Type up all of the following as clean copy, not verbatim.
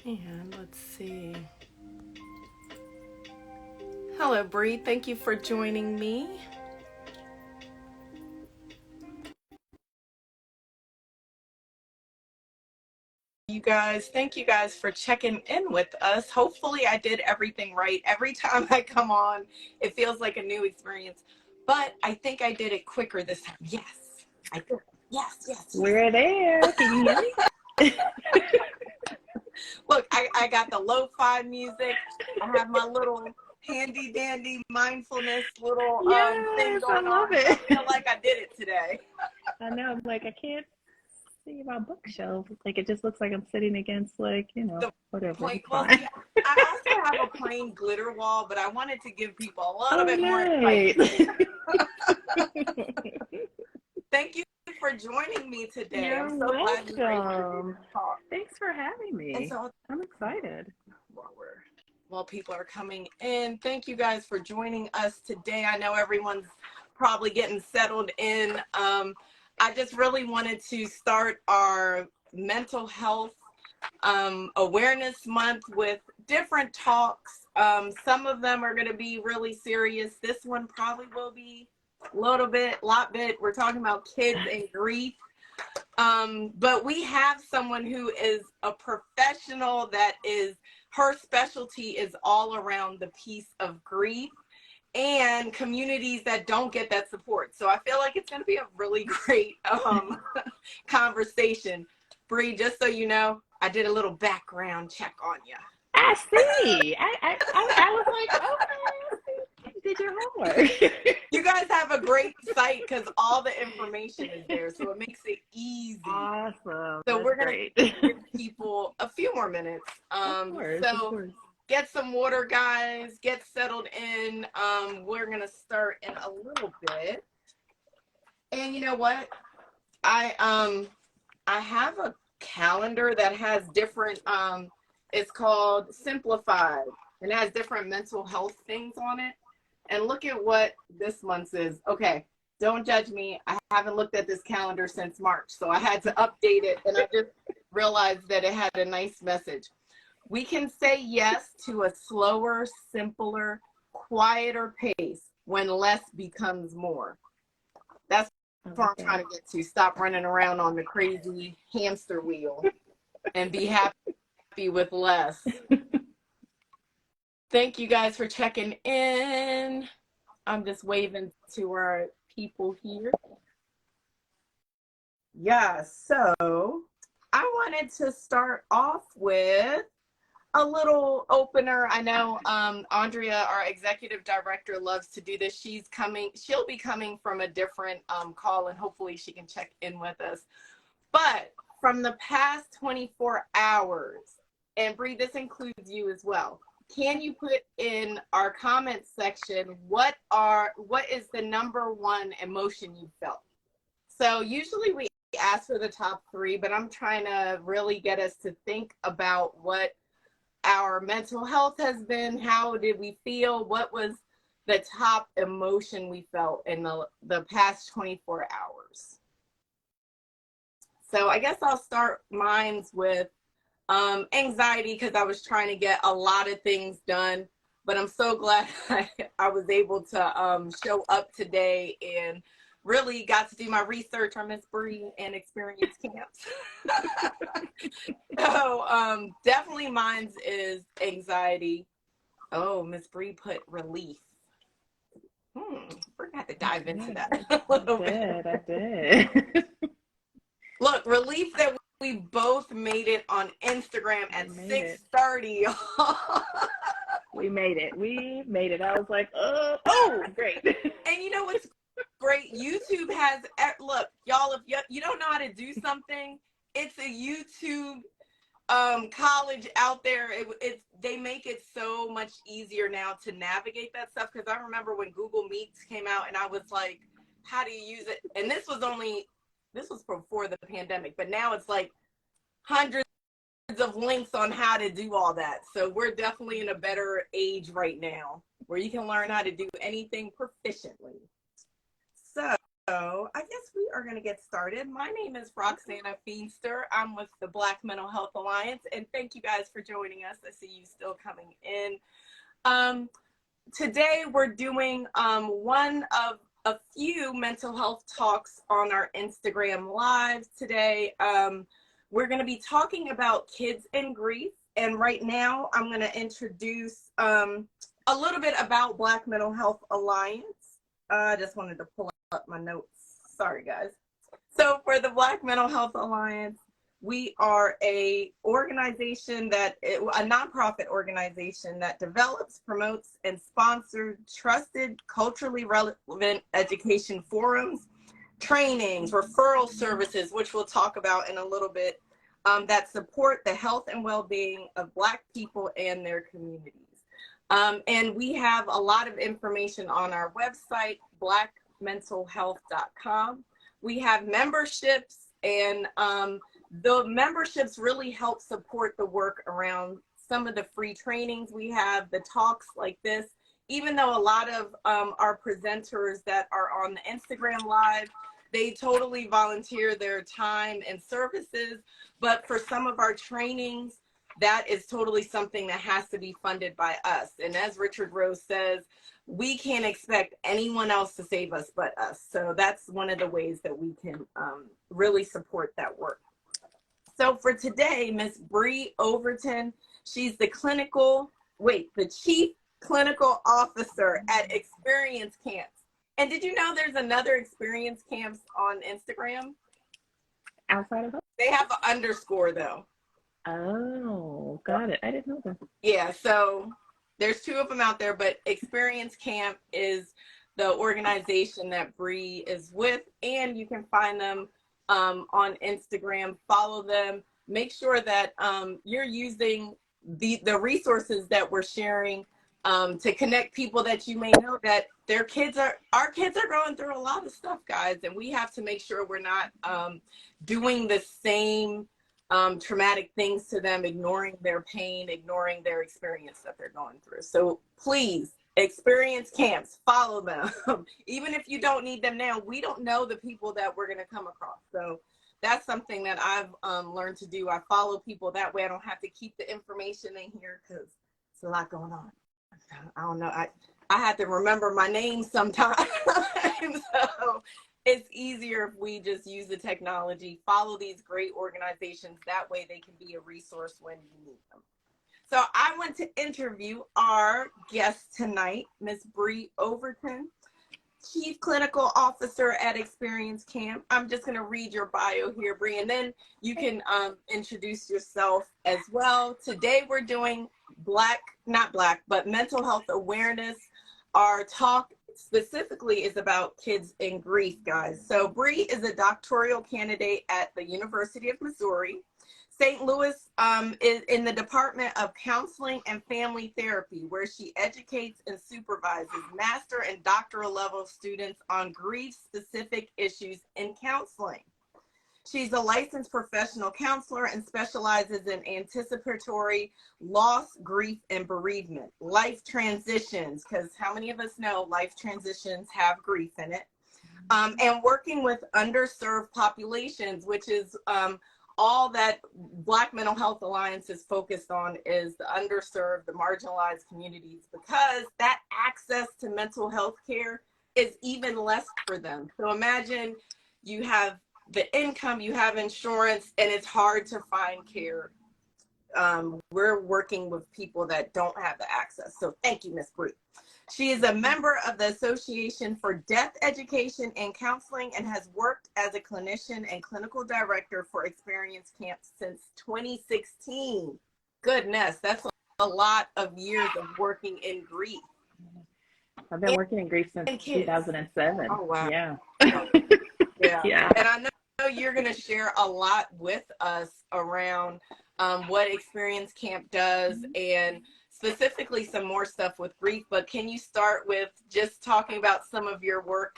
And let's see. Hello, Brie. Thank you for joining me. Thank you guys for checking in with us. Hopefully I did everything right. Every time I come on, it feels like a new experience, but I think I did it quicker this time. Yes, I did. Yes. We're there. Can you hear me? Look, I got the lo-fi music. I have my little handy dandy mindfulness little thing Yes, I going love on. So I it. feel like I did it today. I know. I'm like, I can't see my bookshelf. Like, it just looks like I'm sitting against, like, The whatever. plain, It's well, fine. see, I also have a plain glitter wall, but I wanted to give people a little Oh, bit more nice. excitement. Thank you for joining me today. I'm You're so glad we were able to do welcome. this talk. Thanks for having And me. so, I'm excited. while people are coming in, thank you guys for joining us today. I know everyone's probably getting settled in. I just really wanted to start our mental health awareness month with different talks. Some of them are going to be really serious. This one probably will be a lot bit. We're talking about kids and grief. But we have someone who is a professional that is, her specialty is all around the piece of grief and communities that don't get that support. So I feel like it's going to be a really great conversation. Brie, just so you know, I did a little background check on you. I see. I was like, okay, you did your homework. You guys have a great site because all the information is there, so it makes it easy. Awesome. So That's we're gonna great. give people a few more minutes. Of course. Get some water, guys. Get settled in. We're gonna start in a little bit. And you know what? I have a calendar that has different. It's called Simplified, and it has different mental health things on it. And look at what this month's is. Okay, don't judge me. I haven't looked at this calendar since March, so I had to update it, and I just realized that it had a nice message. We can say yes to a slower, simpler, quieter pace when less becomes more. That's what I'm trying to get to. Stop running around on the crazy hamster wheel and be happy with less. Thank you guys for checking in. I'm just waving to our people here. Yeah, so I wanted to start off with a little opener. I know Andrea, our executive director, loves to do this. She'll be coming from a different call, and hopefully she can check in with us. But from the past 24 hours, and Brie, this includes you as well, can you put in our comment section what is the number one emotion you felt? So usually we ask for the top 3, but I'm trying to really get us to think about what our mental health has been. How did we feel? What was the top emotion we felt in the past 24 hours? So I guess I'll start mine with anxiety, because I was trying to get a lot of things done, but I'm so glad I was able to show up today and really got to do my research on Miss Brie and experience camps. So definitely mine's is anxiety. Oh, Miss Brie put relief. We're gonna have to dive into that a little bit. I did. Look, relief that we both made it on Instagram at 6:30. We made it. I was like, oh, great. And you know what's great? YouTube has, look, y'all, if you don't know how to do something, it's a YouTube college out there. They make it so much easier now to navigate that stuff, because I remember when Google Meets came out and I was like, how do you use it? And this was before the pandemic, but now it's like hundreds of links on how to do all that. So we're definitely in a better age right now where you can learn how to do anything proficiently. So I guess we are going to get started. My name is Roxana Feenster. I'm with the Black Mental Health Alliance, and thank you guys for joining us. I see you still coming in. Today we're doing one of a few mental health talks on our Instagram Live today. We're going to be talking about kids and grief, and right now I'm going to introduce a little bit about Black Mental Health Alliance. I just wanted to pull up my notes. Sorry, guys. So for the Black Mental Health Alliance, we are a nonprofit organization that develops, promotes, and sponsors trusted, culturally relevant education forums, trainings, referral services, which we'll talk about in a little bit, that support the health and well-being of Black people and their communities. And we have a lot of information on our website, blackmentalhealth.com. We have memberships, and the memberships really help support the work around some of the free trainings we have, the talks like this. Even though a lot of our presenters that are on the Instagram Live, they totally volunteer their time and services, but for some of our trainings, that is totally something that has to be funded by us. And as Richard Rose says, we can't expect anyone else to save us but us. So that's one of the ways that we can really support that work. So for today, Miss Brie Overton, she's the Chief Clinical Officer at Experience Camps. And did you know there's another Experience Camps on Instagram? Outside of us? They have an underscore though. Oh, got it. I didn't know that. Yeah, so there's two of them out there, but Experience Camp is the organization that Brie is with, and you can find them on Instagram. Follow them. Make sure that you're using the resources that we're sharing to connect people that you may know that our kids are going through a lot of stuff, guys, and we have to make sure we're not doing the same traumatic things to them, ignoring their pain, ignoring their experience that they're going through. So please, Experience Camps, follow them. Even if you don't need them now, we don't know the people that we're going to come across. So that's something that I've learned to do. I follow people that way. I don't have to keep the information in here because it's a lot going on. I don't know. I had to remember my name sometimes. So it's easier if we just use the technology, follow these great organizations. That way they can be a resource when you need them. So I want to interview our guest tonight, Ms. Brie Overton, Chief Clinical Officer at Experience Camp. I'm just going to read your bio here, Brie, and then you can introduce yourself as well. Today we're doing mental health awareness. Our talk specifically is about kids in grief, guys. So Brie is a doctoral candidate at the University of Missouri. St. Louis is in the Department of Counseling and Family Therapy, where she educates and supervises master and doctoral level students on grief-specific issues in counseling. She's a licensed professional counselor and specializes in anticipatory loss, grief, and bereavement, life transitions, because how many of us know life transitions have grief in it, and working with underserved populations, which is all that Black Mental Health Alliance is focused on, is the underserved, the marginalized communities, because that access to mental health care is even less for them. So imagine you have the income, you have insurance, and it's hard to find care. We're working with people that don't have the access. So thank you, Ms. Brie. She is a member of the Association for Death Education and Counseling and has worked as a clinician and clinical director for Experience Camp since 2016. Goodness, that's a lot of years of working in grief. I've been working in grief since 2007. Oh, wow. Yeah. Yeah. And I know you're going to share a lot with us around what Experience Camp does and specifically some more stuff with grief, but can you start with just talking about some of your work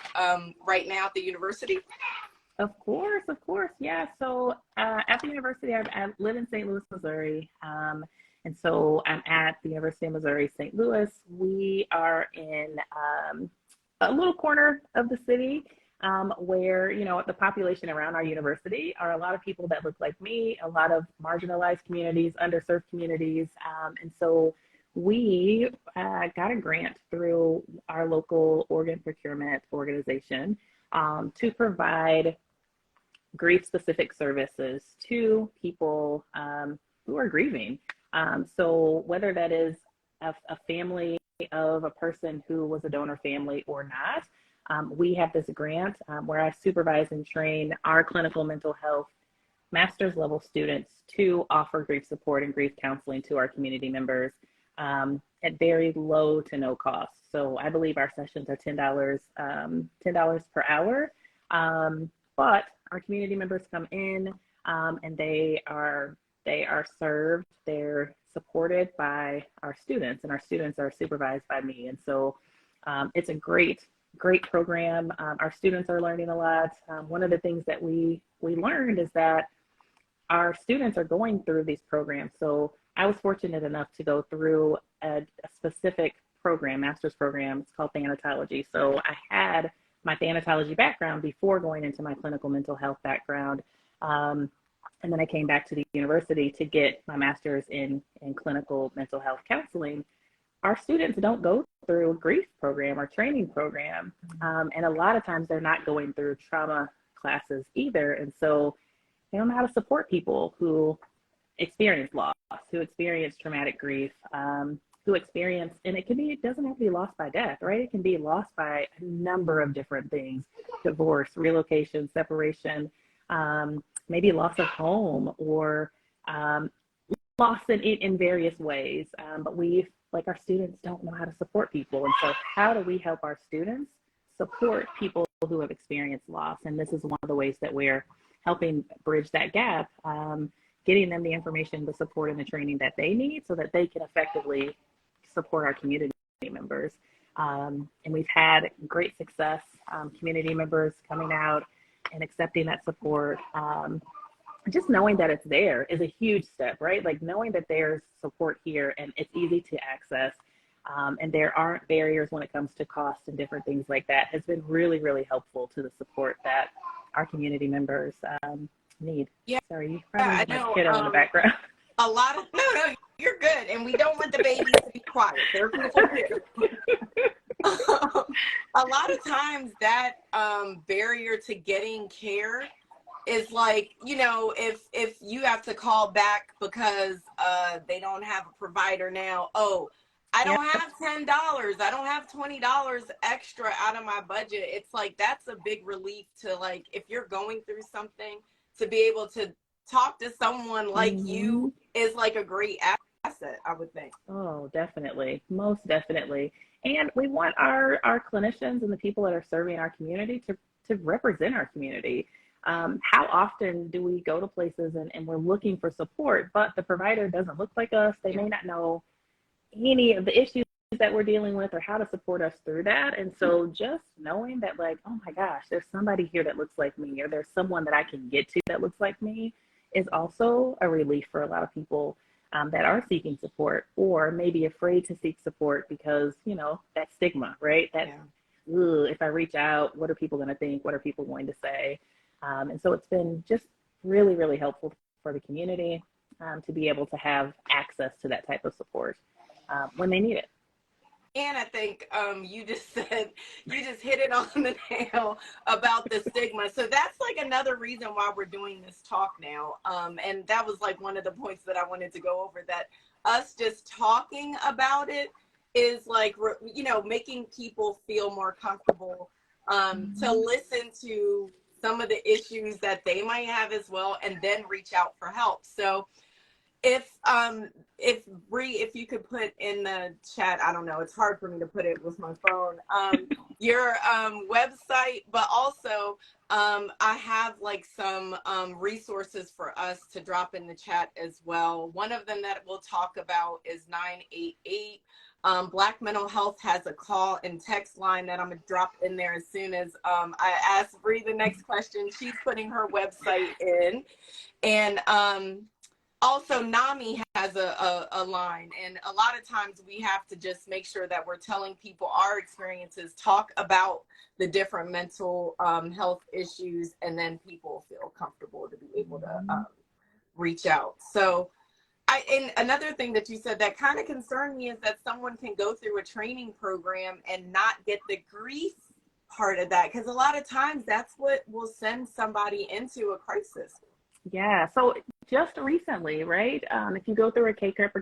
right now at the university? Of course. Yeah. So at the university, I live in St. Louis, Missouri. And so I'm at the University of Missouri, St. Louis. We are in a little corner of the city. where, you know, the population around our university are a lot of people that look like me, a lot of marginalized communities, underserved communities. And so we got a grant through our local organ procurement organization to provide grief-specific services to people who are grieving. So whether that is a family of a person who was a donor family or not, we have this grant where I supervise and train our clinical mental health master's level students to offer grief support and grief counseling to our community members at very low to no cost. So I believe our sessions are $10 per hour. But our community members come in and they are served, they're supported by our students, and our students are supervised by me. And so it's a great program. Our students are learning a lot. One of the things that we learned is that our students are going through these programs. So I was fortunate enough to go through a specific program, master's program. It's called thanatology. So I had my thanatology background before going into my clinical mental health background. And then I came back to the university to get my master's in clinical mental health counseling. Our students don't go through a grief program or training program. And a lot of times they're not going through trauma classes either. And so they don't know how to support people who experience loss, who experience traumatic grief, who experience, and it doesn't have to be lost by death, right? It can be lost by a number of different things: divorce, relocation, separation, maybe loss of home, or loss in various ways. But our students don't know how to support people. And so how do we help our students support people who have experienced loss? And this is one of the ways that we're helping bridge that gap, getting them the information, the support, and the training that they need so that they can effectively support our community members. And we've had great success, community members coming out and accepting that support. Just knowing that it's there is a huge step, right? Like knowing that there's support here and it's easy to access, and there aren't barriers when it comes to cost and different things like that has been really, really helpful to the support that our community members need. Yeah. Sorry, you probably have know, my kiddo in the background. No, you're good. And we don't want the babies to be quiet. They're people too. A lot of times that barrier to getting care is like, you know, if you have to call back because they don't have a provider now. Oh, I don't have $10. I don't have $20 extra out of my budget. It's like, that's a big relief to, like, if you're going through something, to be able to talk to someone like you is like a great asset, I would think. Oh, definitely. Most definitely. And we want our clinicians and the people that are serving our community to represent our community. How often do we go to places and we're looking for support, but the provider doesn't look like us? They may not know any of the issues that we're dealing with or how to support us through that. And so just knowing that, like, oh my gosh, there's somebody here that looks like me, or there's someone that I can get to that looks like me, is also a relief for a lot of people that are seeking support or maybe afraid to seek support because, you know, that stigma, right? That, if I reach out, what are people going to think? What are people going to say? And so it's been just really, really helpful for the community to be able to have access to that type of support when they need it. And I think you just hit it on the nail about the stigma. So that's like another reason why we're doing this talk now. And that was like one of the points that I wanted to go over, that us just talking about it is like, you know, making people feel more comfortable to listen to some of the issues that they might have as well, and then reach out for help. So if Brie, if you could put in the chat, I don't know, it's hard for me to put it with my phone, your website, but also I have like some resources for us to drop in the chat as well. One of them that we'll talk about is 988. Black Mental Health has a call and text line that I'm gonna drop in there as soon as I ask Brie the next question. She's putting her website in, and also NAMI has a line, and a lot of times we have to just make sure that we're telling people our experiences, talk about the different mental health issues, and then people feel comfortable to be able to reach out. So and another thing that you said that kind of concerned me is that someone can go through a training program and not get the grief part of that, because a lot of times that's what will send somebody into a crisis. Yeah. So just recently, right? If you go through a K-CREP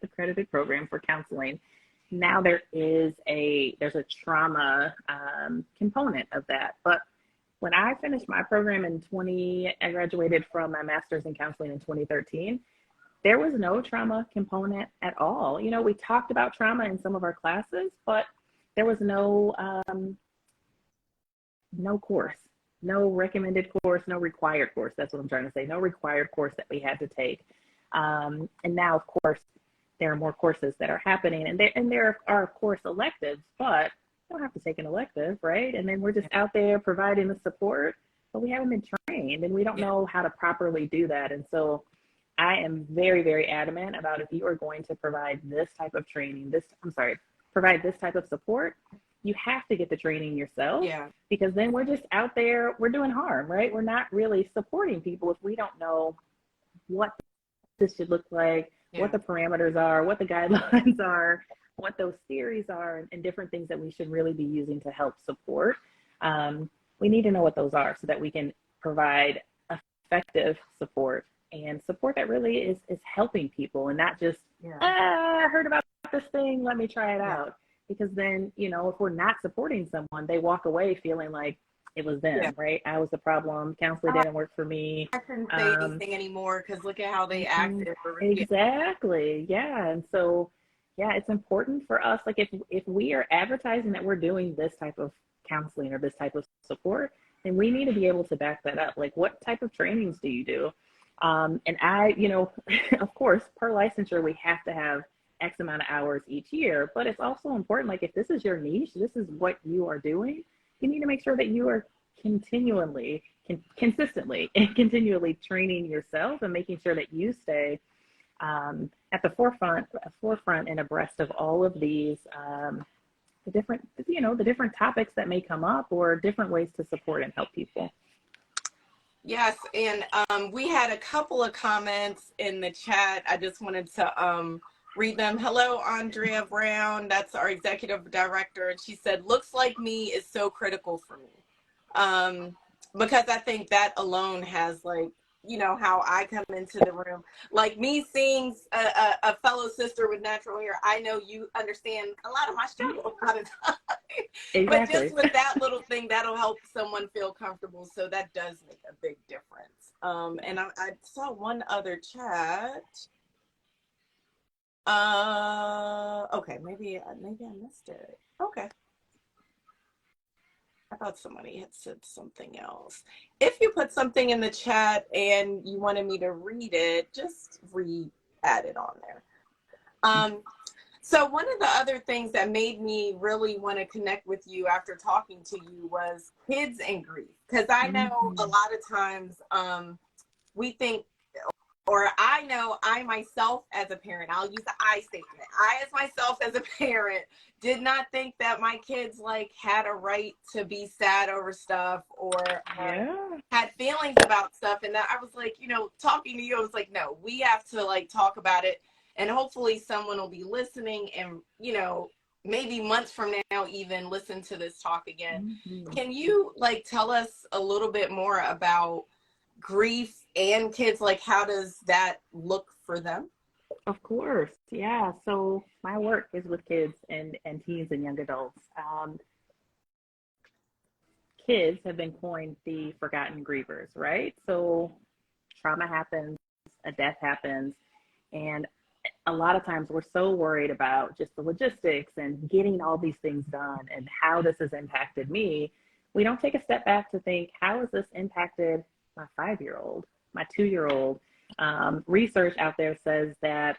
accredited program for counseling, now there's a trauma component of that. But when I finished my program I graduated from my master's in counseling in 2013. There was no trauma component at all. You know, we talked about trauma in some of our classes, but there was no course, no recommended course, no required course. That's what I'm trying to say. No required course that we had to take. And now, of course, there are more courses that are happening, and there are, of course, electives, but you don't have to take an elective, right? And then we're just out there providing the support, but we haven't been trained, and we don't know how to properly do that. And so I am very, very adamant about, if you are going to provide this type of training, provide this type of support, you have to get the training yourself. Yeah. Because then we're just out there, we're doing harm, right? We're not really supporting people if we don't know what this should look like, what the parameters are, what the guidelines are, what those theories are, and different things that we should really be using to help support. We need to know what those are so that we can provide effective support, and support that really is helping people, and not just, I heard about this thing, let me try it out. Because then, you know, if we're not supporting someone, they walk away feeling like it was them, right? I was the problem. Counseling didn't work for me. I couldn't say anything anymore because look at how they acted. Exactly. Yeah. And so, yeah, it's important for us. Like if we are advertising that we're doing this type of counseling or this type of support, then we need to be able to back that up. Like, what type of trainings do you do? And I, you know, of course, per licensure, we have to have X amount of hours each year, but it's also important, like, if this is your niche, this is what you are doing, you need to make sure that you are consistently and continually training yourself and making sure that you stay at the forefront and abreast of all of these, the different topics that may come up, or different ways to support and help people. Yes, and we had a couple of comments in the chat. I just wanted to read them. Hello, Andrea Brown. That's our executive director. And she said, looks like me is so critical for me. Because I think that alone has, like, you know, how I come into the room. Like, me seeing a fellow sister with natural hair, I know you understand a lot of my struggle a lot of times. Exactly. But just with that little thing, that'll help someone feel comfortable. So that does make a big difference. And I saw one other chat. Okay, maybe I missed it. Okay. I thought somebody had said something else. If you put something in the chat and you wanted me to read it, just add it on there. So one of the other things that made me really want to connect with you after talking to you was kids and grief. Because I know a lot of times we think, or I know I myself as a parent, I'll use the I statement. I as myself as a parent did not think that my kids like had a right to be sad over stuff, or had feelings about stuff. And that I was like, you know, talking to you, I was like, no, we have to like talk about it. And hopefully someone will be listening and, you know, maybe months from now even listen to this talk again. Can you like tell us a little bit more about grief and kids? Like, how does that look for them? Of course. Yeah. So my work is with kids and teens and young adults. Kids have been coined the forgotten grievers, right? So trauma happens, a death happens, and a lot of times we're so worried about just the logistics and getting all these things done and how this has impacted me. We don't take a step back to think, how has this impacted my 5-year-old, my 2-year-old? Research out there says that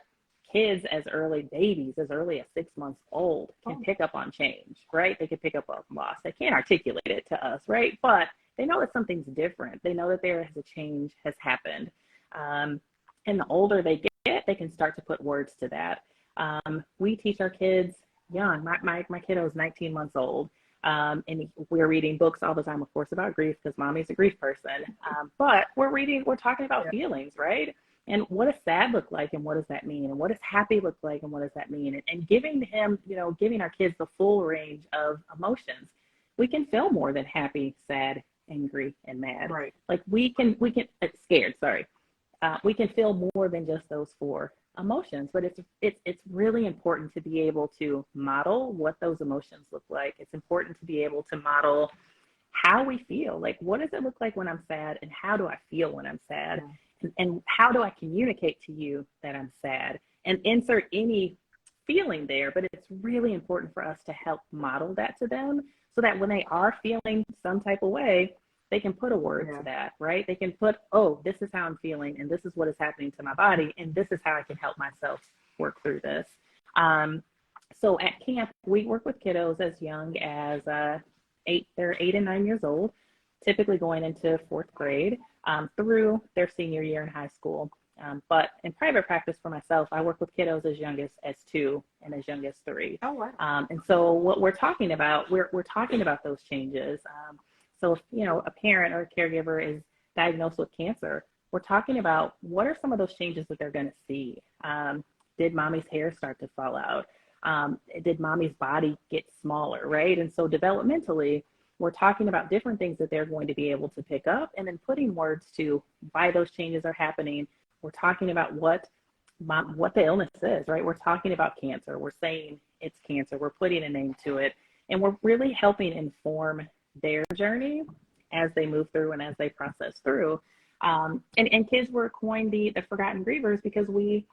kids as early as 6 months old can pick up on change, right? They can pick up on loss. They can't articulate it to us, right? But they know that something's different. They know that there is a change has happened. And the older they get, they can start to put words to that. We teach our kids young. My kiddo is 19 months old. And we're reading books all the time, of course, about grief because mommy's a grief person. But we're talking about feelings, right? And what does sad look like, and what does that mean? And what does happy look like, and what does that mean? And giving him, giving our kids the full range of emotions. We can feel more than happy, sad, angry, and mad. Right. Like we can scared. Sorry, we can feel more than just those four emotions. But it's really important to be able to model what those emotions look like. It's important to be able to model how we feel. Like, what does it look like when I'm sad, and how do I feel when I'm sad? Yeah. And how do I communicate to you that I'm sad? And insert any feeling there, but it's really important for us to help model that to them so that when they are feeling some type of way, they can put a word to that, right? They can put, oh, this is how I'm feeling, and this is what is happening to my body, and this is how I can help myself work through this. So at camp, we work with kiddos as young as they're 8 and 9 years old, typically going into 4th grade through their senior year in high school. But in private practice for myself, I work with kiddos as young as 2 and as young as 3. Oh, wow. And so what we're talking about, we're talking about those changes. So if, a parent or a caregiver is diagnosed with cancer, we're talking about what are some of those changes that they're going to see. Did mommy's hair start to fall out? Did mommy's body get smaller, right? And so developmentally, we're talking about different things that they're going to be able to pick up, and then putting words to why those changes are happening. We're talking about what the illness is, right? We're talking about cancer. We're saying it's cancer. We're putting a name to it, and we're really helping inform their journey as they move through and as they process through. And kids were coined the forgotten grievers because we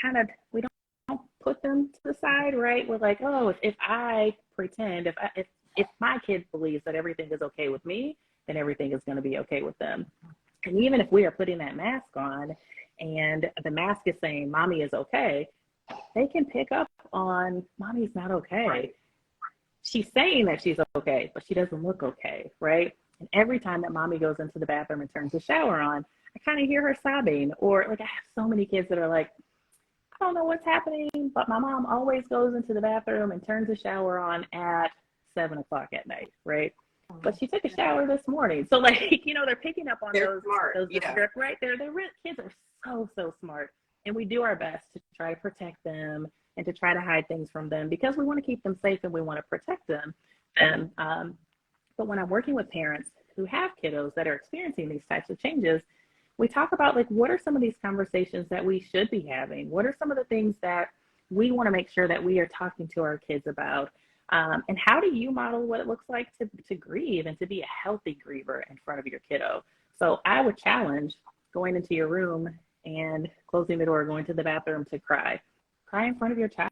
don't put them to the side, right? We're like, oh, if I pretend, if my kid believes that everything is okay with me, then everything is going to be okay with them. And even if we are putting that mask on and the mask is saying mommy is okay, they can pick up on mommy's not okay. Right. She's saying that she's okay, but she doesn't look okay, right? And every time that mommy goes into the bathroom and turns the shower on, I kind of hear her sobbing. Or like I have so many kids that are like, I don't know what's happening, but my mom always goes into the bathroom and turns the shower on at 7 o'clock at night, right? But she took a shower this morning. So like, they're picking up on those smart. Script, right? Kids are so smart. And we do our best to try to protect them and to try to hide things from them because we want to keep them safe and we want to protect them. And but when I'm working with parents who have kiddos that are experiencing these types of changes, we talk about like, what are some of these conversations that we should be having? What are some of the things that we want to make sure that we are talking to our kids about? And how do you model what it looks like to grieve and to be a healthy griever in front of your kiddo? So I would challenge going into your room and closing the door, going to the bathroom to cry in front of your child,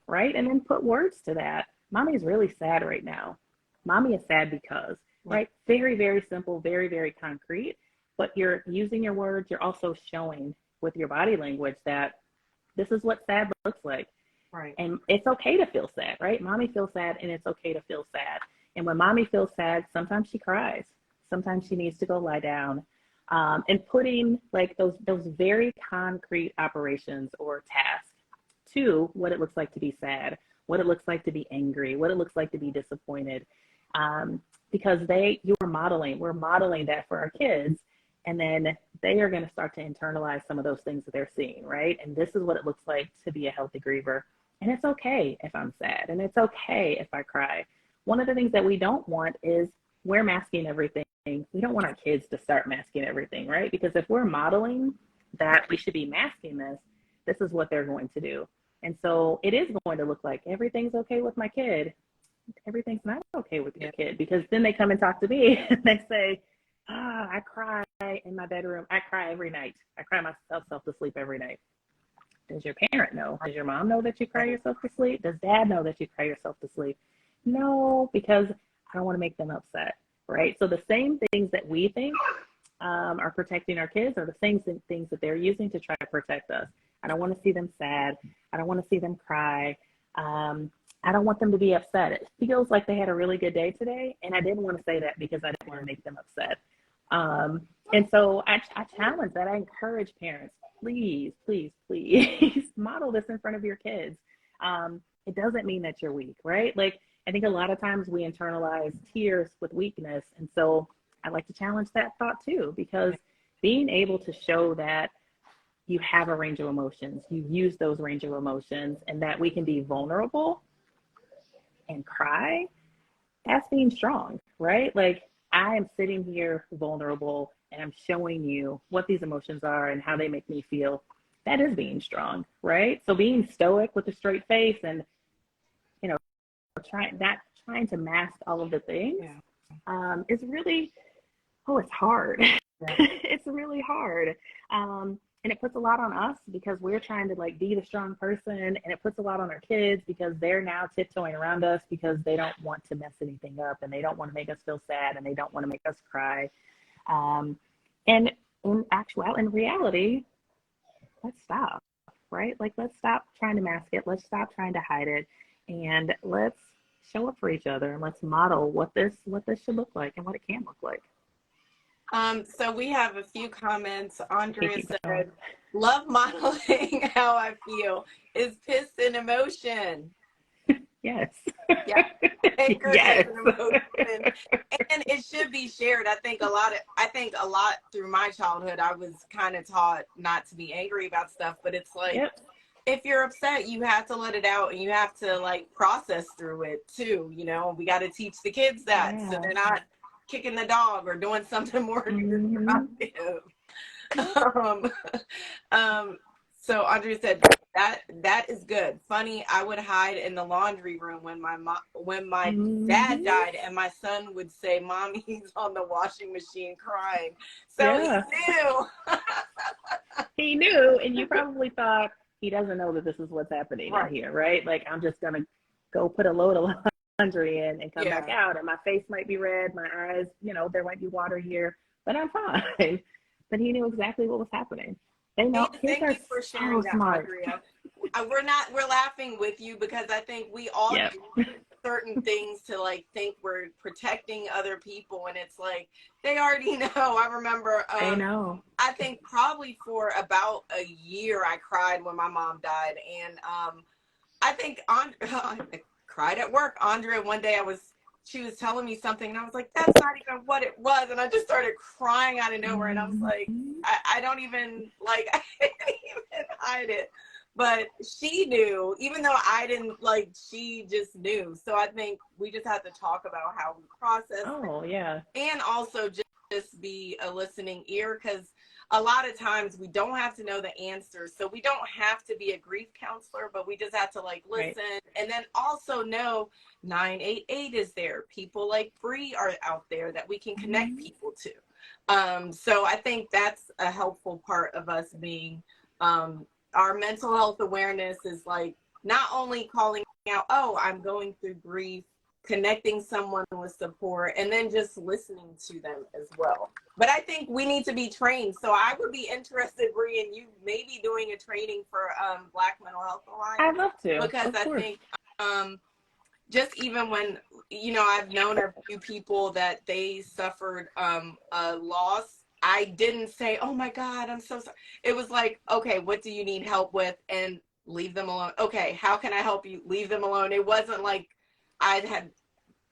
right? And then put words to that. Mommy is really sad right now. Mommy is sad because, right? Very, very simple, very, very concrete, but you're using your words. You're also showing with your body language that this is what sad looks like. Right. And it's okay to feel sad, right? Mommy feels sad and it's okay to feel sad. And when mommy feels sad, sometimes she cries. Sometimes she needs to go lie down. And putting like those very concrete operations or tasks to what it looks like to be sad, what it looks like to be angry, what it looks like to be disappointed. Because we're modeling that for our kids. And then they are going to start to internalize some of those things that they're seeing, right? And this is what it looks like to be a healthy griever. And it's okay if I'm sad, and it's okay if I cry. One of the things that we don't want is we're masking everything. We don't want our kids to start masking everything, right? Because if we're modeling that we should be masking this is what they're going to do. And so it is going to look like everything's okay with my kid. Everything's not okay with your kid, because then they come and talk to me and they say, I cry in my bedroom. I cry every night. I cry myself to sleep every night. Does your parent know? Does your mom know that you cry yourself to sleep? Does dad know that you cry yourself to sleep? No, because I don't want to make them upset, right? So the same things that we think are protecting our kids are the same things that they're using to try to protect us. I don't want to see them sad. I don't want to see them cry. I don't want them to be upset. It feels like they had a really good day today, and I didn't want to say that because I didn't want to make them upset. And so I challenge that. I encourage parents, please, please, please model this in front of your kids. It doesn't mean that you're weak, right? Like, I think a lot of times we internalize tears with weakness. And so I like to challenge that thought too, because being able to show that you have a range of emotions, you use those range of emotions, and that we can be vulnerable and cry, that's being strong, right? Like, I am sitting here vulnerable and I'm showing you what these emotions are and how they make me feel. That is being strong, right? So being stoic with a straight face and, you know, trying to mask all of the things is really, it's hard. Yeah. It's really hard. And it puts a lot on us because we're trying to like be the strong person, and it puts a lot on our kids because they're now tiptoeing around us because they don't want to mess anything up and they don't want to make us feel sad and they don't want to make us cry. And in reality, let's stop, right? Like, let's stop trying to mask it. Let's stop trying to hide it, and let's show up for each other, and let's model what this should look like and what it can look like. So we have a few comments. Andrea said, love modeling how I feel. Is piss an emotion? Yes. Yeah. Anger Yes. is an emotion. And it should be shared. I think a lot through my childhood, I was kind of taught not to be angry about stuff, but it's like, if you're upset, you have to let it out and you have to like process through it too. You know, we got to teach the kids that so they're not kicking the dog or doing something more destructive. So Andrea said that is good. Funny, I would hide in the laundry room when my dad died, and my son would say, "Mommy's on the washing machine crying." So he knew. He knew, and you probably thought he doesn't know that this is what's happening in here, right? Like, I'm just gonna go put a load of laundry in and come back out, and my face might be red, my eyes, there might be water here, but I'm fine. But he knew exactly what was happening. They know. Thank you for sharing that, Andrea. We're laughing with you because I think we all do certain things to like think we're protecting other people, and it's like they already know. I remember they know. I think probably for about a year I cried when my mom died, and I think I cried at work. Andrea, one day she was telling me something and I was like, that's not even what it was. And I just started crying out of nowhere. And I was like, I don't even I didn't even hide it. But she knew, even though I didn't, she just knew. So I think we just have to talk about how we process. Oh, yeah. And also just be a listening ear, because a lot of times we don't have to know the answers. So we don't have to be a grief counselor, but we just have to listen. Right. And then also know 988 is there. People like Brie are out there that we can connect people to. So I think that's a helpful part of us being, our mental health awareness is not only calling out, oh, I'm going through grief, connecting someone with support, and then just listening to them as well. But I think we need to be trained. So I would be interested, Brie, in you maybe doing a training for Black Mental Health Alliance. I'd love to. Because I think just even when, I've known a few people that they suffered a loss, I didn't say, oh my God, I'm so sorry. It was like, okay, what do you need help with? And leave them alone. Okay, how can I help you? Leave them alone. It wasn't like I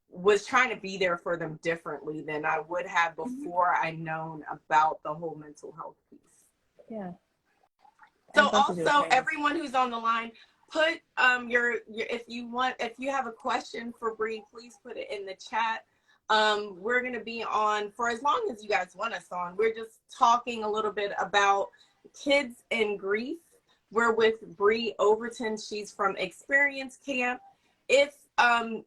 was trying to be there for them differently than I would have before I known about the whole mental health piece. Yeah. So also everyone who's on the line, put your if you have a question for Brie, please put it in the chat. We're going to be on for as long as you guys want us on. We're just talking a little bit about kids in grief. We're with Brie Overton. She's from Experience Camp. If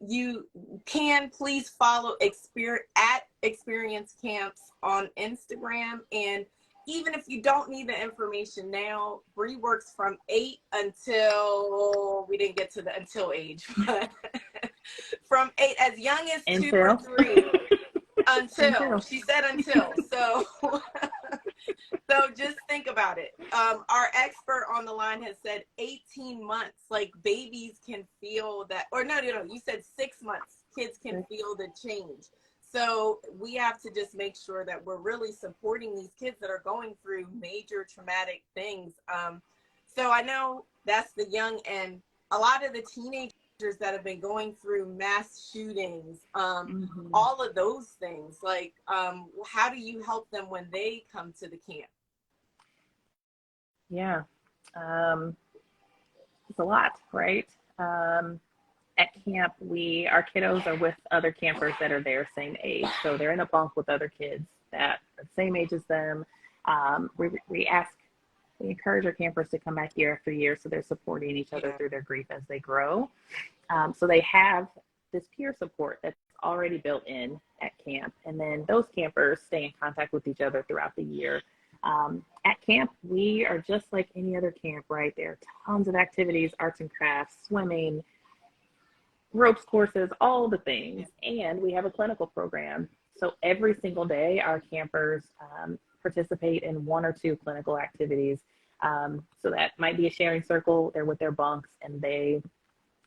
you can, please follow at Experience Camps on Instagram. And even if you don't need the information now, Brie works from 8 until, we didn't get to the until age, but from 8, as young as 2 or 3, until. She said until. So, so just think about it. Our expert on the line has said 18 months, babies can feel that, or no, you said 6 months, kids can feel the change. So we have to just make sure that we're really supporting these kids that are going through major traumatic things. So I know that's the young and a lot of the teenagers that have been going through mass shootings, all of those things. Like, how do you help them when they come to the camp? Yeah, it's a lot, right? At camp, our kiddos are with other campers that are their same age. So they're in a bunk with other kids that are the same age as them. We encourage our campers to come back year after year, so they're supporting each other through their grief as they grow. So they have this peer support that's already built in at camp. And then those campers stay in contact with each other throughout the year. At camp, we are just like any other camp, right? There are tons of activities, arts and crafts, swimming, ropes courses, all the things. And we have a clinical program. So every single day, our campers participate in one or two clinical activities. So that might be a sharing circle. They're with their bunks, and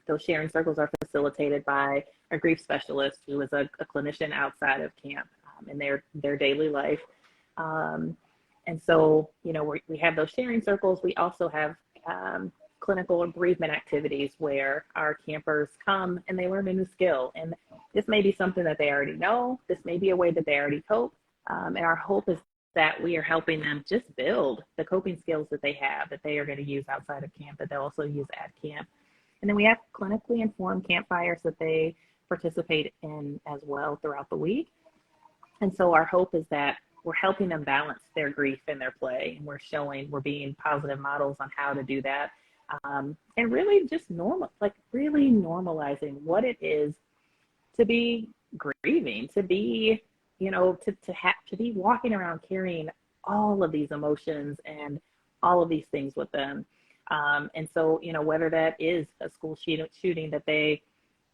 those sharing circles are facilitated by a grief specialist who is a clinician outside of camp in their daily life. And so, we have those sharing circles. We also have clinical bereavement activities where our campers come and they learn a new skill. And this may be something that they already know. This may be a way that they already cope. And our hope is that we are helping them just build the coping skills that they have, that they are going to use outside of camp, that they'll also use at camp. And then we have clinically informed campfires that they participate in as well throughout the week. And so our hope is that we're helping them balance their grief and their play. And we're being positive models on how to do that. And really just really normalizing what it is to be grieving, to be, to be walking around carrying all of these emotions and all of these things with them. And so, whether that is a school shooting that they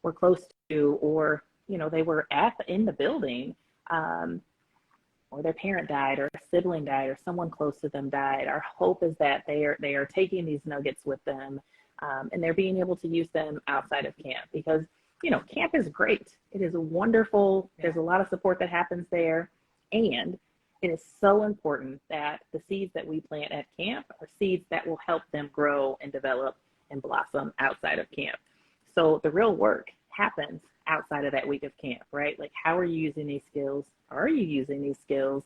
were close to, or, they were in the building, or their parent died, or a sibling died, or someone close to them died. Our hope is that they are taking these nuggets with them, and they're being able to use them outside of camp, because, camp is great. It is wonderful. There's a lot of support that happens there. And it is so important that the seeds that we plant at camp are seeds that will help them grow and develop and blossom outside of camp. So the real work happens outside of that week of camp, right? Like, how are you using these skills? Are you using these skills?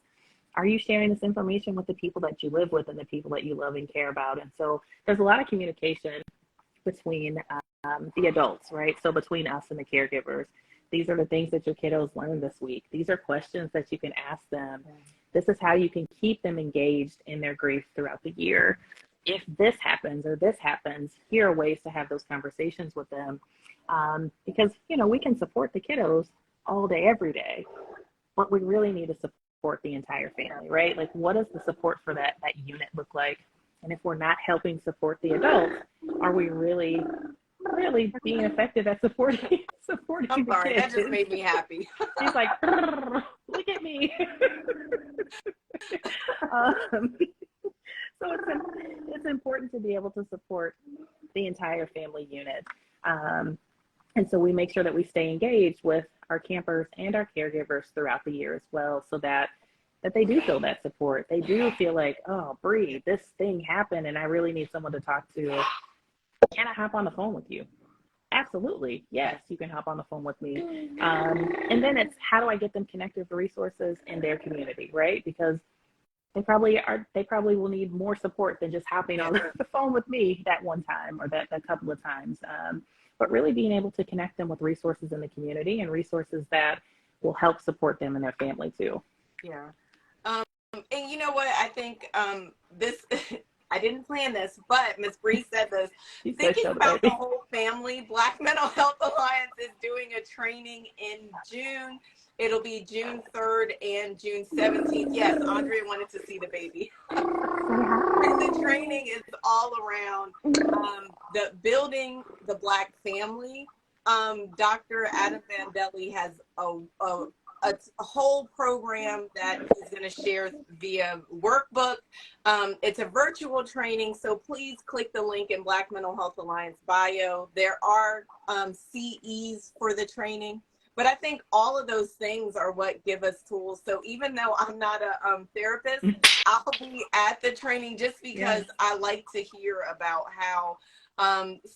Are you sharing this information with the people that you live with and the people that you love and care about? And so there's a lot of communication between the adults, right? So between us and the caregivers. These are the things that your kiddos learned this week. These are questions that you can ask them. This is how you can keep them engaged in their grief throughout the year. If this happens or this happens, here are ways to have those conversations with them. Because, we can support the kiddos all day, every day, but we really need to support the entire family, right? Like, what does the support for that unit look like? And if we're not helping support the adults, are we really being effective at supporting I'm sorry, the kids? that just made me happy. She's like, look at me. So it's important to be able to support the entire family unit. And so we make sure that we stay engaged with our campers and our caregivers throughout the year as well, so that they do feel that support. They do feel like, oh, Brie, this thing happened and I really need someone to talk to. Can I hop on the phone with you? Absolutely. Yes, you can hop on the phone with me. And then it's, how do I get them connected to resources in their community, right? Because they probably will need more support than just hopping on the phone with me that one time or that couple of times. But really being able to connect them with resources in the community and resources that will help support them and their family too. Yeah. And you know what? I think this, I didn't plan this, but Miss Brie said this. Thinking about the whole family, Black Mental Health Alliance is doing a training in June. It'll be June 3rd and June 17th. Yes, Andrea wanted to see the baby. And the training is all around the building the Black family. Dr. Adam Vandelli has a whole program that he's going to share via workbook. It's a virtual training, so please click the link in Black Mental Health Alliance bio. There are CEs for the training, But I think all of those things are what give us tools. So even though I'm not a therapist, I'll be at the training just because I like to hear about how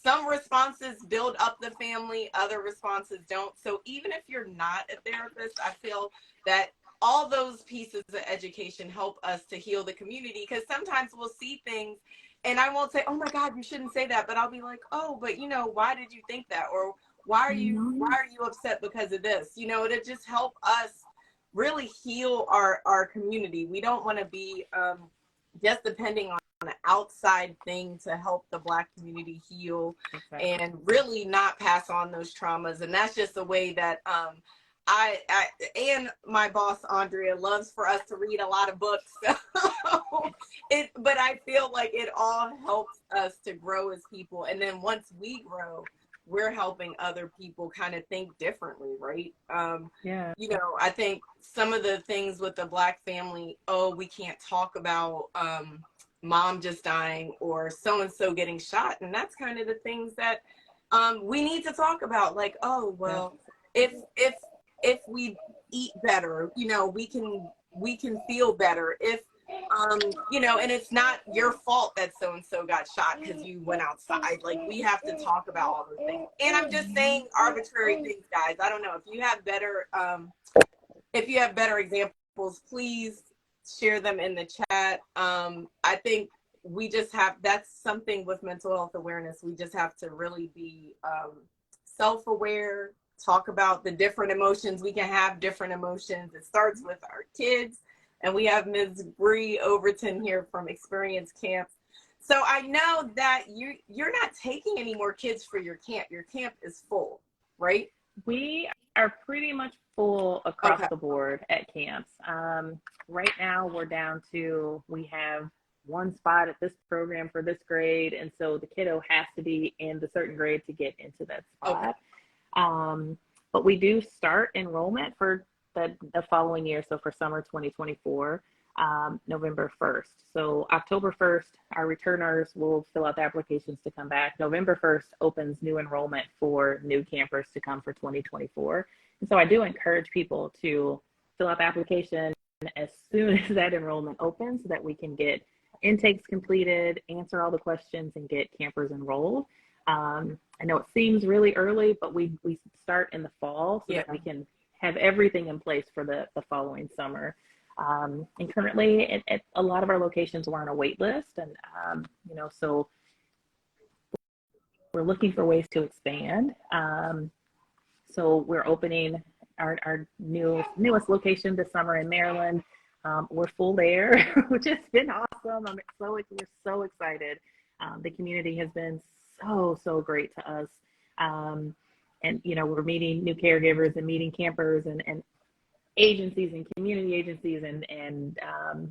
some responses build up the family, other responses don't. So even if you're not a therapist, I feel that all those pieces of education help us to heal the community, because sometimes we'll see things and I won't say, oh my God, you shouldn't say that. But I'll be like, oh, but you know, why did you think that? Or why are you upset because of this? You know, to just help us really heal our community. We don't want to be just depending on an outside thing to help the Black community heal and really not pass on those traumas. And that's just the way that I and my boss Andrea loves for us to read a lot of books. But I feel like it all helps us to grow as people. And then once we grow, we're helping other people kind of think differently, right? You know, I think some of the things with the Black family, oh, we can't talk about mom just dying or so-and-so getting shot. And that's kind of the things that we need to talk about. Like, oh, well, if we eat better, you know, we can feel better. If you know, and it's not your fault that so-and-so got shot because you went outside. Like, we have to talk about all those things. And I'm just saying arbitrary things, guys. I don't know if you have better examples, please share them in the chat. I think we just have, that's something with mental health awareness. We just have to really be self-aware, talk about the different emotions. We can have different emotions. It starts with our kids. And we have Ms. Brie Overton here from Experience Camps. So I know that you're not taking any more kids for your camp. Your camp is full, right? We are pretty much full across the board at camps. Right now we're down to, we have one spot at this program for this grade. And so the kiddo has to be in the certain grade to get into that spot. But we do start enrollment for the following year. So for summer 2024, November 1st. So October 1st, our returners will fill out the applications to come back. November 1st opens new enrollment for new campers to come for 2024. And so I do encourage people to fill out the application as soon as that enrollment opens so that we can get intakes completed, answer all the questions, and get campers enrolled. I know it seems really early, but we start in the fall so that we can have everything in place for the following summer. And currently at a lot of our locations we're on a wait list, and you know, so we're looking for ways to expand. So we're opening our newest location this summer in Maryland. We're full there, which has been awesome. We're so excited. The community has been so great to us. And, you know, we're meeting new caregivers and meeting campers and agencies and community agencies and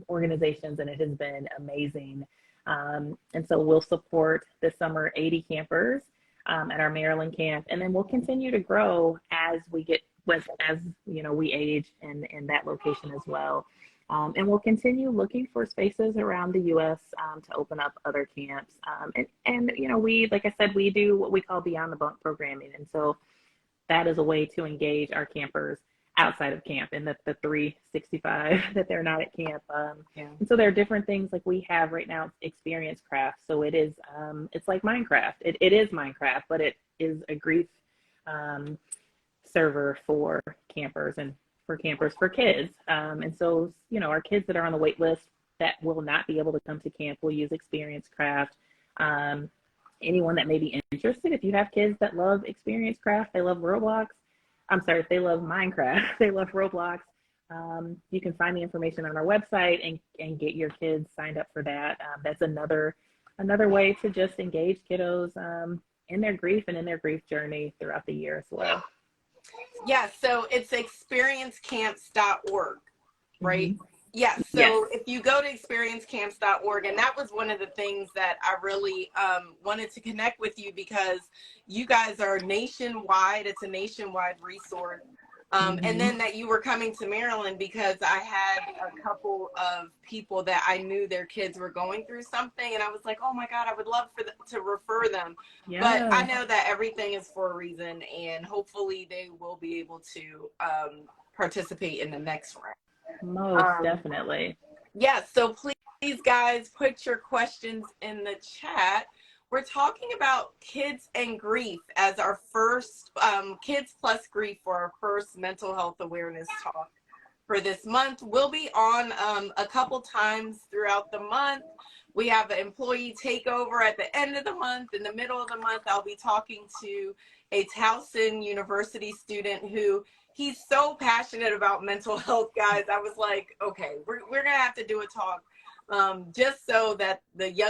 organizations, and it has been amazing. And so we'll support this summer 80 campers at our Maryland camp, and then we'll continue to grow as we get as you know, we age in that location as well. And we'll continue looking for spaces around the U.S. To open up other camps. And you know, like I said, we do what we call beyond the bunk programming. And so that is a way to engage our campers outside of camp and the 365 that they're not at camp. And so there are different things like we have right now, experience craft. So it is, it's like Minecraft. It is Minecraft, but it is a grief server for campers and for campers for kids. And so, you know, our kids that are on the wait list that will not be able to come to camp will use Experience Craft. Anyone that may be interested, if you have kids that love Experience Craft, they love Roblox. I'm sorry, if they love Minecraft, they love Roblox. You can find the information on our website and get your kids signed up for that. That's another way to just engage kiddos in their grief and in their grief journey throughout the year as well. Yeah, so it's experiencecamps.org, right? Mm-hmm. Yeah, so if you go to experiencecamps.org, and that was one of the things that I really wanted to connect with you, because you guys are nationwide. It's a nationwide resource And then that you were coming to Maryland because I had a couple of people that I knew their kids were going through something. And I was like, oh my God, I would love for to refer them. Yeah. But I know that everything is for a reason, and hopefully they will be able to participate in the next round. Most definitely. Yeah, so please, guys, put your questions in the chat. We're talking about kids and grief as our first, kids plus grief for our first mental health awareness talk for this month. We'll be on a couple times throughout the month. We have an employee takeover at the end of the month. In the middle of the month, I'll be talking to a Towson University student who he's so passionate about mental health, guys. I was like, okay, we're going to have to do a talk. Just so that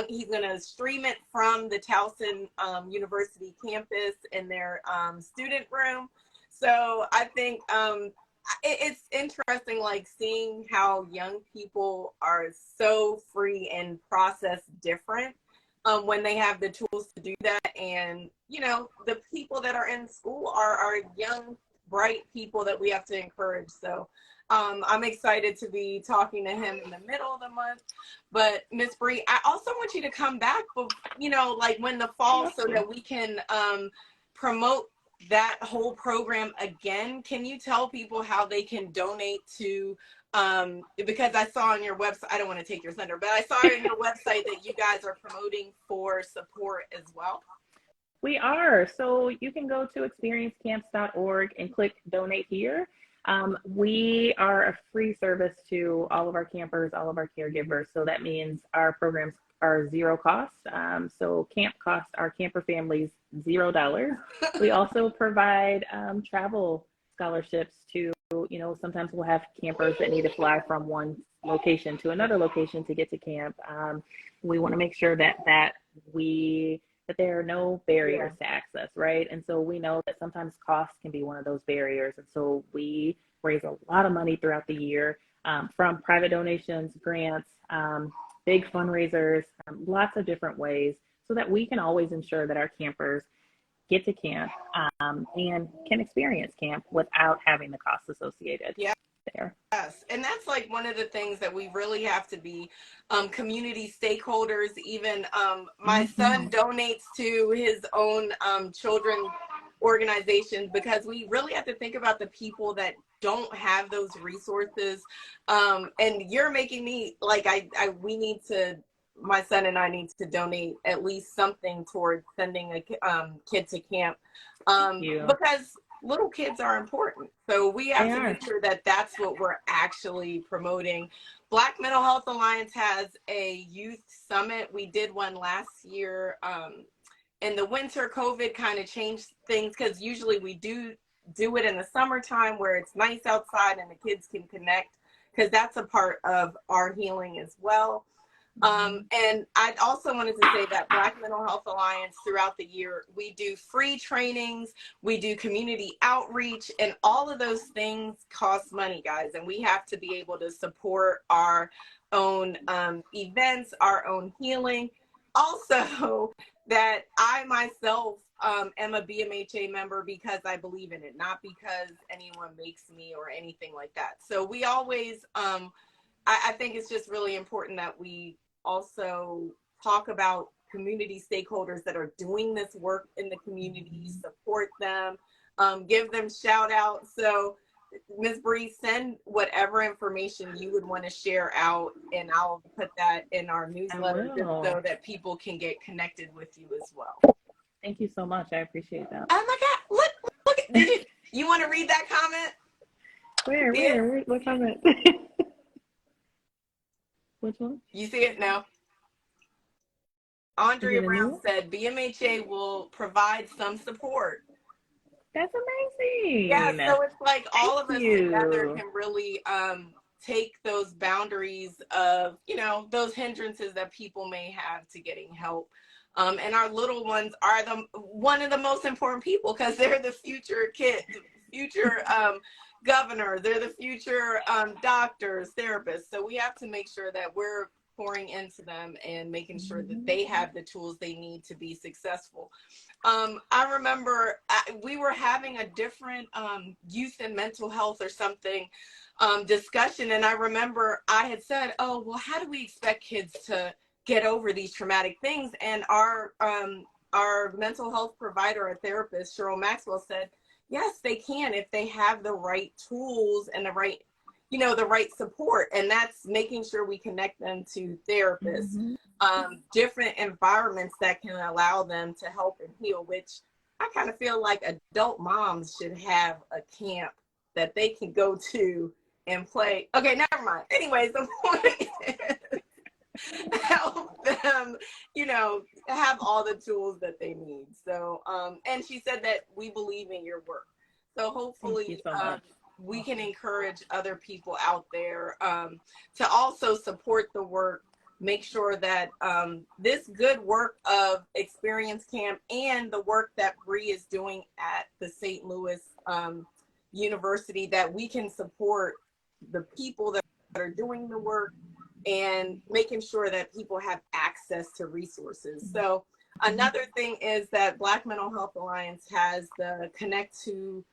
he's going to stream it from the Towson University campus in their student room. So I think it's interesting, like seeing how young people are so free and process different when they have the tools to do that. And, you know, the people that are in school are young, bright people that we have to encourage. So I'm excited to be talking to him in the middle of the month. But Miss Brie, I also want you to come back, you know, like when the fall, so that we can promote that whole program again. Can you tell people how they can donate to, because I saw on your website, I don't want to take your thunder, but I saw on your website that you guys are promoting for support as well. We are. So you can go to experiencecamps.org and click donate here. We are a free service to all of our campers, all of our caregivers. So that means our programs are zero cost. So camp costs our camper families $0. We also provide travel scholarships to, you know, sometimes we'll have campers that need to fly from one location to another location to get to camp. We want to make sure that there are no barriers to access, right? And so we know that sometimes cost can be one of those barriers. And so we raise a lot of money throughout the year from private donations, grants, big fundraisers, lots of different ways, so that we can always ensure that our campers get to camp and can experience camp without having the costs associated. Yeah. There. Yes, and that's like one of the things that we really have to be community stakeholders. Even my son donates to his own children's organization, because we really have to think about the people that don't have those resources. And you're making me like we need to. My son and I need to donate at least something towards sending a kid to camp, because little kids are important. So we have to make sure that that's what we're actually promoting. Black Mental Health Alliance has a youth summit. We did one last year. In the winter, COVID kind of changed things, because usually we do it in the summertime where it's nice outside and the kids can connect, because that's a part of our healing as well. And I also wanted to say that Black Mental Health Alliance, throughout the year, we do free trainings, we do community outreach, and all of those things cost money, guys. And we have to be able to support our own events, our own healing. Also, that I myself am a BMHA member because I believe in it, not because anyone makes me or anything like that. So we always, I think it's just really important that we also talk about community stakeholders that are doing this work in the community, support them, give them shout out. So Ms. Brie, send whatever information you would want to share out, and I'll put that in our newsletter just so that people can get connected with you as well. Thank you so much. I appreciate that. Oh my God, look, did you want to read that comment? Where? What comment? Which one? You see it now? Andrea Brown said BMHA will provide some support. That's amazing. Yeah, so it's like all of us together can really take those boundaries of, you know, those hindrances that people may have to getting help. And our little ones are one of the most important people, because they're the future kids, future governor, they're the future doctors, therapists. So we have to make sure that we're pouring into them and making sure that they have the tools they need to be successful. I remember we were having a different youth and mental health or something discussion, and I remember I had said, oh, well, how do we expect kids to get over these traumatic things? And our mental health provider, a therapist, Cheryl Maxwell, said, yes, they can if they have the right tools and the right, the right support. And that's making sure we connect them to therapists, different environments that can allow them to help and heal, which I kind of feel like adult moms should have a camp that they can go to and play. Okay, never mind. Anyways, the point is help them, have all the tools that they need. So, and she said that we believe in your work. So hopefully we can encourage other people out there to also support the work, make sure that this good work of Experience Camp and the work that Brie is doing at the St. Louis University, that we can support the people that are doing the work and making sure that people have access to resources. So another thing is that Black Mental Health Alliance has the Connect to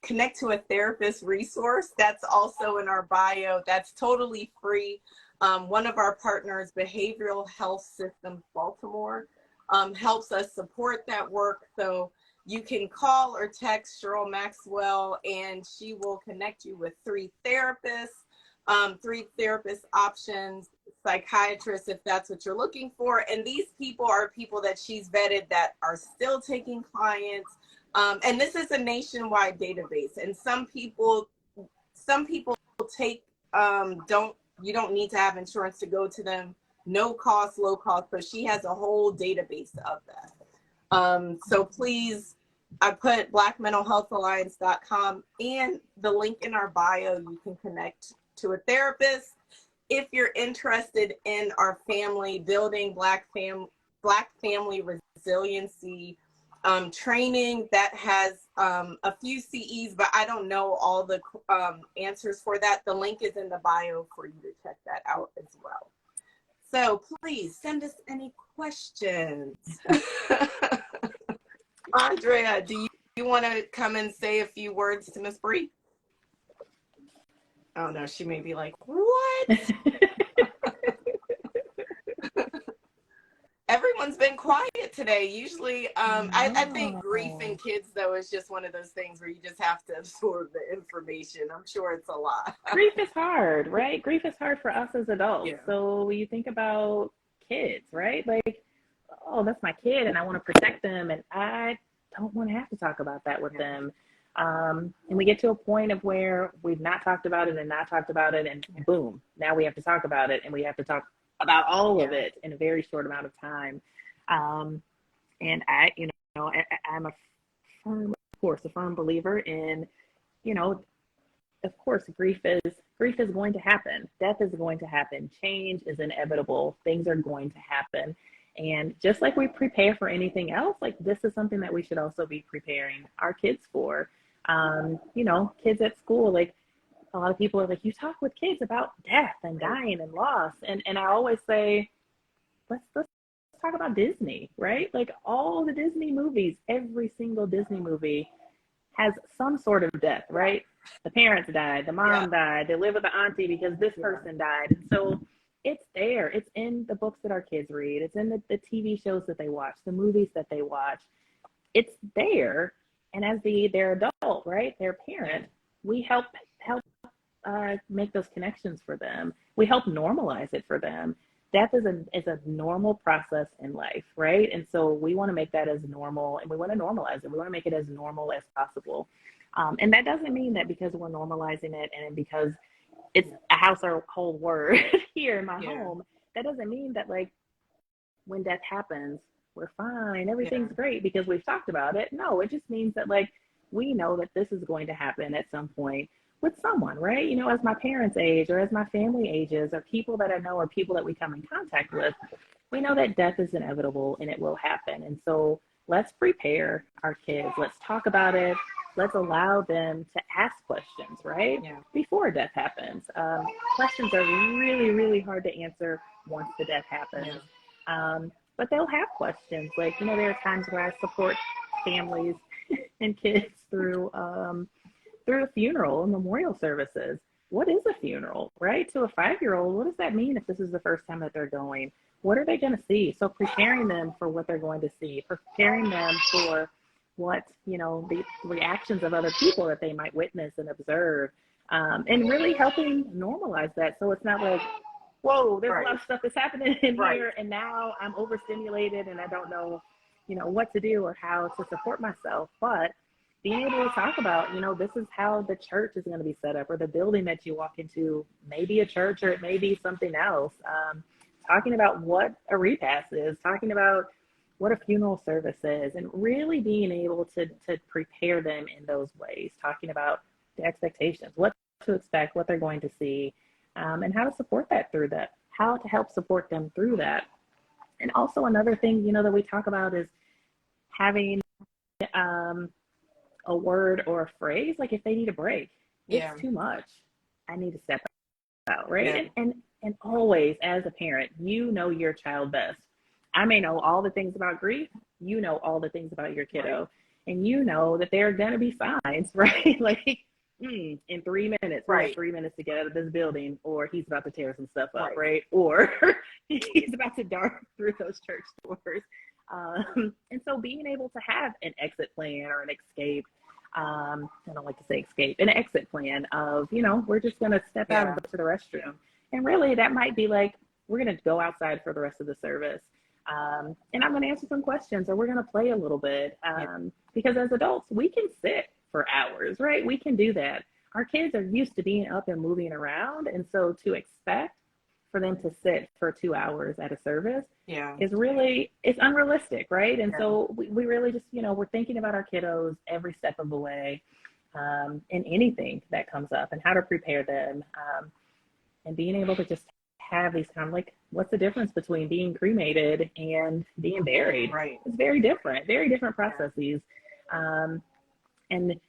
Connect to a Therapist resource. That's also in our bio. That's totally free. One of our partners, Behavioral Health Systems Baltimore, helps us support that work. So you can call or text Cheryl Maxwell, and she will connect you with 3 therapists. 3 therapist options, psychiatrists, if that's what you're looking for. And these people are people that she's vetted that are still taking clients. And this is a nationwide database. And some people take, you don't need to have insurance to go to them. No cost, low cost, but she has a whole database of that. So please, I put blackmentalhealthalliance.com and the link in our bio. You can connect to a therapist. If you're interested in our family building, Black family resiliency training, that has a few CEs, but I don't know all the answers for that. The link is in the bio for you to check that out as well. So please send us any questions. Andrea, do you want to come and say a few words to Miss Brie? Oh no, she may be like, what? Everyone's been quiet today. Usually, I think grief in kids, though, is just one of those things where you just have to absorb the information. I'm sure it's a lot. Grief is hard, right? Grief is hard for us as adults. Yeah. So you think about kids, right? Like, oh, that's my kid and I want to protect them, and I don't want to have to talk about that with them. And we get to a point of where we've not talked about it and not talked about it, and boom, now we have to talk about it, and we have to talk about all of it in a very short amount of time. And I'm a firm believer in, of course, grief is going to happen. Death is going to happen. Change is inevitable. Things are going to happen. And just like we prepare for anything else, like this is something that we should also be preparing our kids for. Kids at school, like a lot of people are like, you talk with kids about death and dying and loss. And I always say, let's talk about Disney, right? Like all the Disney movies, every single Disney movie has some sort of death, right? The parents died, the mom died, they live with the auntie because this person died. And so it's there. It's in the books that our kids read. It's in the TV shows that they watch, the movies that they watch. It's there. And as their adult, right, their parent, we help make those connections for them. We help normalize it for them. Death is a normal process in life, right? And so we want to make that as normal, and we want to normalize it. We want to make it as normal as possible. And that doesn't mean that because we're normalizing it and because it's a house or whole word here in my home, that doesn't mean that like when death happens, we're fine, everything's great because we've talked about it. No, it just means that like we know that this is going to happen at some point with someone, right? As my parents age or as my family ages or people that I know or people that we come in contact with, we know that death is inevitable and it will happen. And so let's prepare our kids. Let's talk about it. let's allow them to ask questions, right? Yeah. Before death happens. Questions are really, really hard to answer once the death happens. But they'll have questions. Like, there are times where I support families and kids through a funeral and memorial services. What is a funeral, right? To a 5-year-old, what does that mean if this is the first time that they're going? What are they going to see? So preparing them for what they're going to see, preparing them for what, the reactions of other people that they might witness and observe, and really helping normalize that. So it's not like, whoa, there's a lot of stuff that's happening in here, and now I'm overstimulated and I don't know, what to do or how to support myself. But being able to talk about, this is how the church is going to be set up, or the building that you walk into, maybe a church or it may be something else. Talking about what a repast is, talking about what a funeral service is, and really being able to prepare them in those ways, talking about the expectations, what to expect, what they're going to see, and how to support that through that, how to help support them through that. And also another thing, that we talk about is having a word or a phrase, like if they need a break, it's too much, I need to step out, right? And always, as a parent, your child best. I may know all the things about grief, all the things about your kiddo, and that there are going to be signs, right? Like, in 3 minutes, we have 3 minutes to get out of this building, or he's about to tear some stuff up, right? Or he's about to dart through those church doors. And so being able to have an exit plan or an escape, I don't like to say escape, an exit plan of, we're just going to step out and go to the restroom. And really that might be like, we're going to go outside for the rest of the service. And I'm going to answer some questions, or we're going to play a little bit. Because as adults, we can sit for hours, right? We can do that. Our kids are used to being up and moving around. And so to expect for them to sit for 2 hours at a service is really, it's unrealistic, right? And so we really just, we're thinking about our kiddos every step of the way, in anything that comes up, and how to prepare them, and being able to just have these kind of like, what's the difference between being cremated and being buried? It's very different processes. And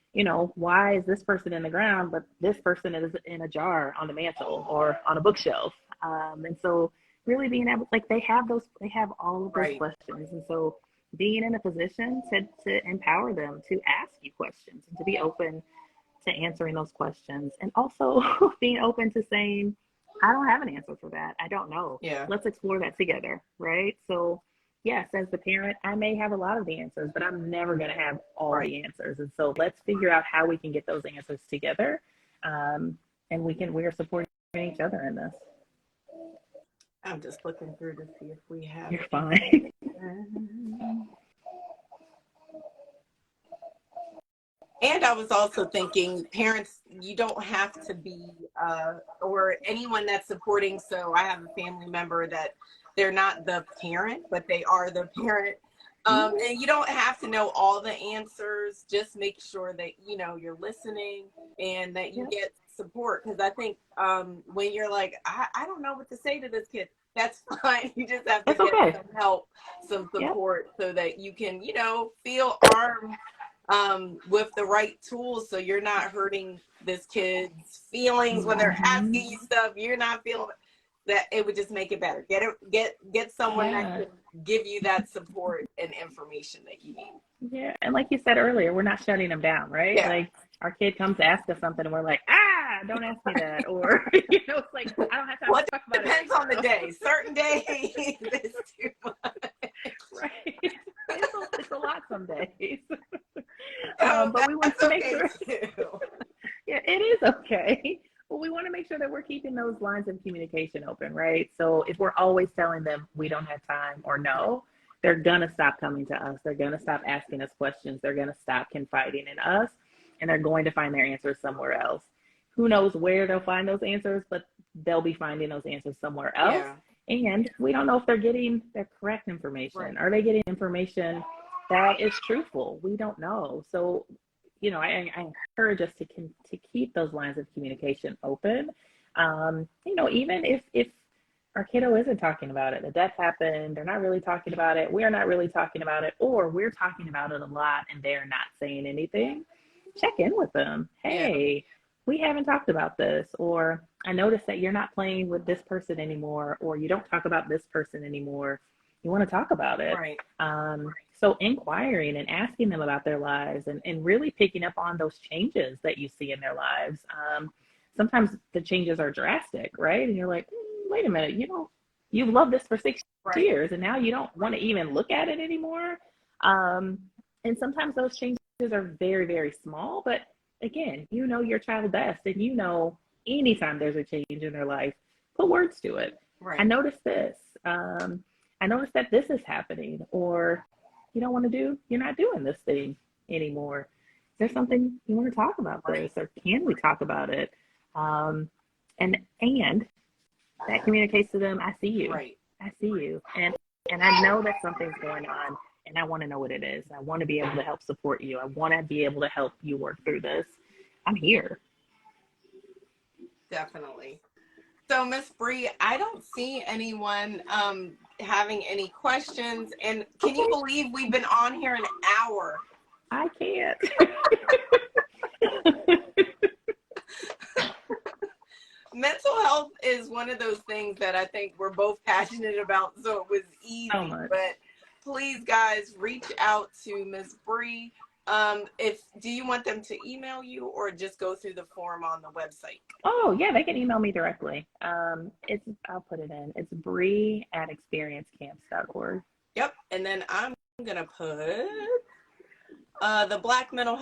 why is this person in the ground, but this person is in a jar on the mantle or on a bookshelf? And so really being able, like, they have all of those questions. And so being in a position to empower them to ask you questions and to be open to answering those questions. And also being open to saying, I don't have an answer for that. I don't know. Let's explore that together. Right. So yes, as the parent, I may have a lot of the answers, but I'm never going to have all the answers. And so let's figure out how we can get those answers together. And we're supporting each other in this. I'm just looking through to see if we have. You're fine. And I was also thinking, parents, you don't have to be, or anyone that's supporting. So I have a family member that they're not the parent, but they are the parent. And you don't have to know all the answers. Just make sure that, you're listening and that you get support. Because I think when you're like, I don't know what to say to this kid, that's fine. You just have to get some help, some support, so that you can, feel armed with the right tools, so you're not hurting this kid's feelings when they're asking you stuff. You're not feeling that. It would just make it better. Get someone that can give you that support and information that you need. Yeah, and like you said earlier, we're not shutting them down, right? Like, our kid comes to ask us something and we're like, don't ask me that. Or, it's like, I don't have time to talk about it. Depends on the day. Certain days, it's too much. Right. It's a lot some days. But we want to make sure. Yeah, it is okay. Well, we want to make sure that we're keeping those lines of communication open, right? So if we're always telling them we don't have time or no, they're going to stop coming to us. They're going to stop asking us questions. They're going to stop confiding in us, and they're going to find their answers somewhere else. Who knows where they'll find those answers, but they'll be finding those answers somewhere else. And we don't know if they're getting the correct information. Are they getting information that is truthful? We don't know. So, I encourage us to keep those lines of communication open. Even if our kiddo isn't talking about it, the death happened, they're not really talking about it, we're not really talking about it, or we're talking about it a lot and they're not saying anything. check in with them. Hey, Yeah. we haven't talked about this, or I noticed that you're not playing with this person anymore, or you don't talk about this person anymore. You want to talk about it. Right. So inquiring and asking them about their lives, and really picking up on those changes that you see in their lives. Sometimes the changes are drastic, right? And you're like, wait a minute, you've loved this for 6 years and now you don't want to even look at it anymore. And sometimes those changes are very, very small, but again, you know your child best, and anytime there's a change in their life, put words to it. Right. I noticed this. I noticed that this is happening, or you're not doing this thing anymore. Is there something you want to talk about this, or can we talk about it? And that communicates to them, I see you. Right. I see you. And I know that something's going on, and I want to know what it is. I want to be able to help support you. I want to be able to help you work through this. I'm here. Definitely. So, Miss Brie, I don't see anyone having any questions. And can you believe we've been on here an hour? I can't. Mental health is one of those things that I think we're both passionate about, so it was easy. So much. But please, guys, reach out to Miss Brie. Do you want them to email you or just go through the form on the website? Oh, yeah, they can email me directly. I'll put it in. It's Brie@experiencecamps.org. Yep. And then I'm gonna put the Black Mental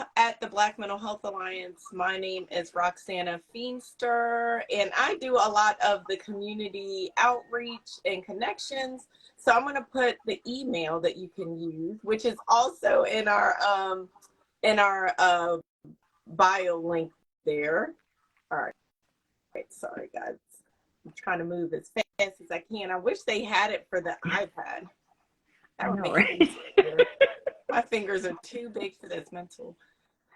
Health Alliance. My name is Roxana Feenster, and I do a lot of the community outreach and connections. So I'm gonna put the email that you can use, which is also in our bio link there. All right. Sorry, guys. I'm trying to move as fast as I can. I wish they had it for the iPad. I know, right? My fingers are too big for this mental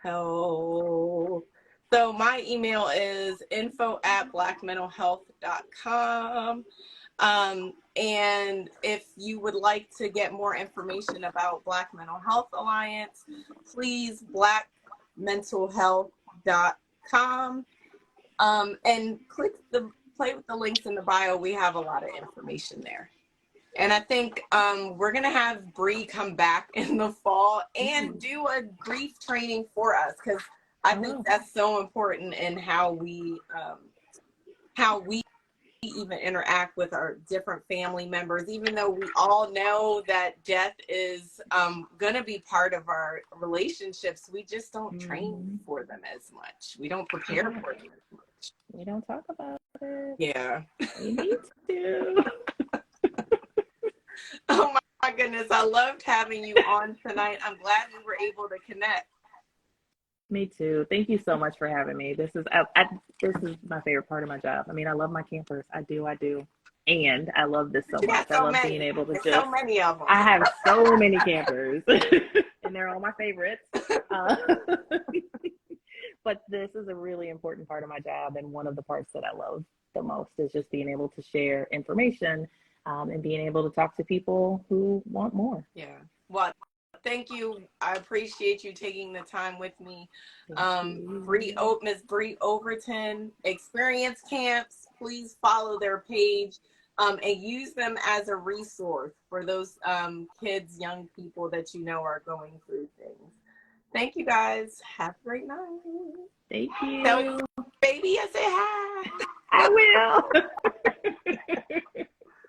health. So my email is info@blackmentalhealth.com. And if you would like to get more information about Black Mental Health Alliance, please blackmentalhealth.com. And play with the links in the bio. We have a lot of information there. And I think we're going to have Brie come back in the fall and do a grief training for us, because I think that's so important in how we even interact with our different family members, even though we all know that death is going to be part of our relationships. We just don't train for them as much. We don't prepare for them as much. We don't talk about it. Yeah. We need to. Oh my goodness, I loved having you on tonight. I'm glad we were able to connect. Me too. Thank you so much for having me. This is my favorite part of my job. I mean, I love my campers. I do. And I love this so much. I love being able to so many of them. I have so many campers, and they're all my favorites. But this is a really important part of my job, and one of the parts that I love the most is just being able to share information and being able to talk to people who want more. Yeah. Well, thank you. I appreciate you taking the time with me. Miss Brie Overton, Experience Camps. Please follow their page and use them as a resource for those kids, young people that are going through things. Thank you, guys. Have a great night. Thank you. Tell baby I say hi. I will.